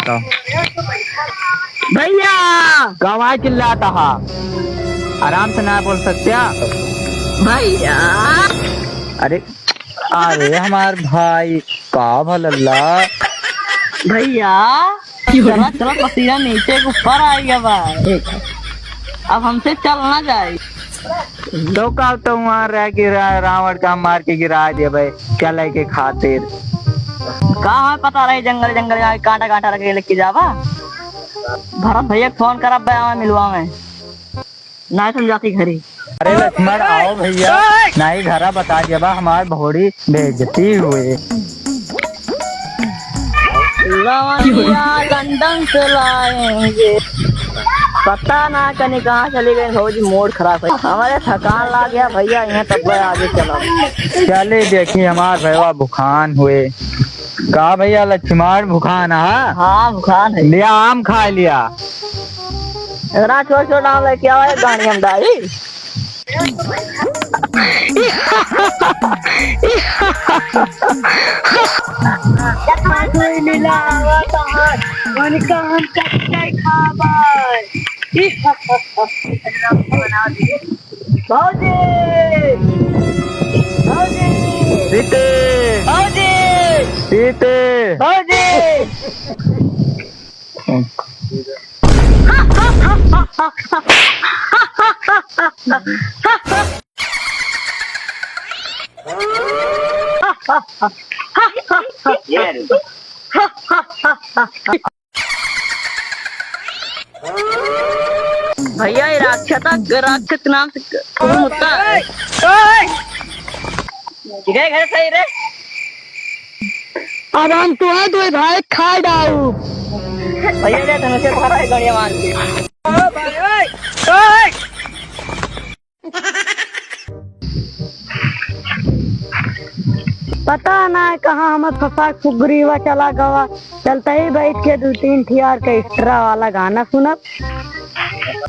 आता हूँ। भैया कहाँ चिल्लाता हा? आराम से ना बोल सकते आप? भैया अरे अरे हमार भाई का भलल्ला। भैया चला चला पसीना नीचे के ऊपर आ गया भाई। अब हमसे चल ना जाए। तो कब तो वहाँ रह के रावण का मार के गिरा दिया भाई, क्या लेके खातिर। कहाँ है पता रही, जंगल जंगल जाके कांटा कांटा रख के लेके जावा। भरत भैया फोन करा बया मिलवा में ना समझाती घरी। अरे लक्ष्मण आओ भैया, नहीं घरा बता दिया बा हमार भोड़ी बेइज्जती हुए। लवंगिया लंदन से लाएंगे, पता ना कहीं कहाँ चली गई फौजी, मूड खराब है हमारे, थकान ला गया भैया यहाँ तक आगे चलो। चले देखिए हमार भैया भुखान हुए। का भैया लक्ष्मण भुखान है? हाँ भुखान है। लिया आम खा लिया। इतना छोट छोट आम लेके आवा है गाड़ी हम डाली। सीते सीते भैया ये राक्षस नाम से मुत्ता है। घर सही रे। अब हम तुम्हें भाई खा डालू। भैया ले धनुष धरा है गड़िया मान के। पता ना कहाँ हम फंसा खुगरीवा चला गवा। चलता ही बैठ के 2-3 थियार का एक्स्ट्रा वाला गाना सुनब।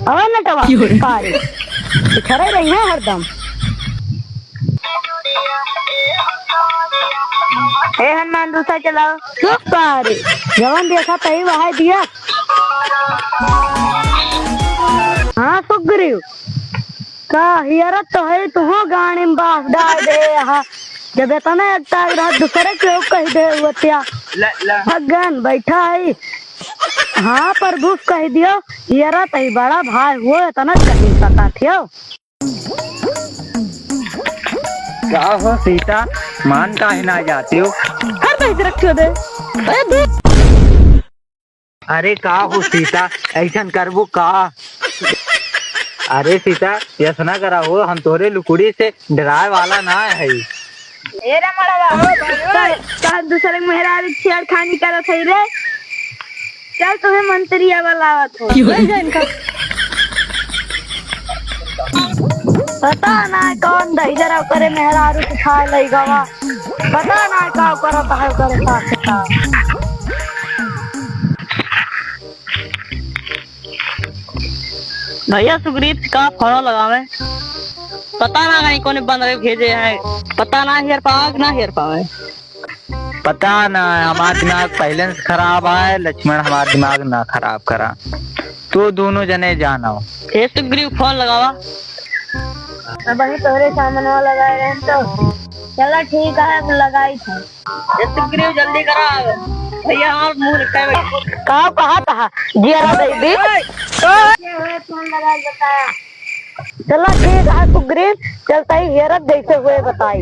अब नटवा खड़े रही है हरदम। ए हनुमान दूसरा चलाओ। चुप पारे जवन देखा तही वहां दिया। हाँ सुग्रीव का हियरत तो है, तू गाने में बास डाल दे। हाँ जब इतना एकता रहा दूसरे क्यों कह दे बतिया। भगवान बैठा है। हाँ प्रभु कह दियो हियरत ही बड़ा भाई हो इतना कहीं पता थियो। क्या हो सीता, मान काहे ना जाती हो? हर पैसे रखियो दे। अरे का हो सीता, ऐसा करबो का? अरे सीता यस ना करा हो, हम तोरे लुकुड़ी से डराए वाला ना है। दूसरे मेहरा छेड़खानी करो थे रे। चल तुम्हें मंत्री वालावत हो। पता ना कौन दहीजरा करे मेहरारू सिखा ले गवा। पता ना का करता है करे साथ। भैया सुग्रीव कहाँ फोन लगावे, पता ना कहीं कौन बंद करके भेजे हैं। पता ना हेर पावे ना हेर पावे। पता ना, हमारा दिमाग पहले से खराब है, लक्ष्मण हमारा दिमाग ना खराब करा। तो दोनों जने जाना। ए सुग्रीव फोन लगावा। वही तोरे सामने लगाए रहे तो चलो ठीक है अब लगाई था। ए सुग्रीव जल्दी करा भैया, हमार मुंह लिखा कहा था जिया दे फोन लगा बताया। चलो ठीक है सुग्रीव, चलता ही हेरत जैसे हुए बताई।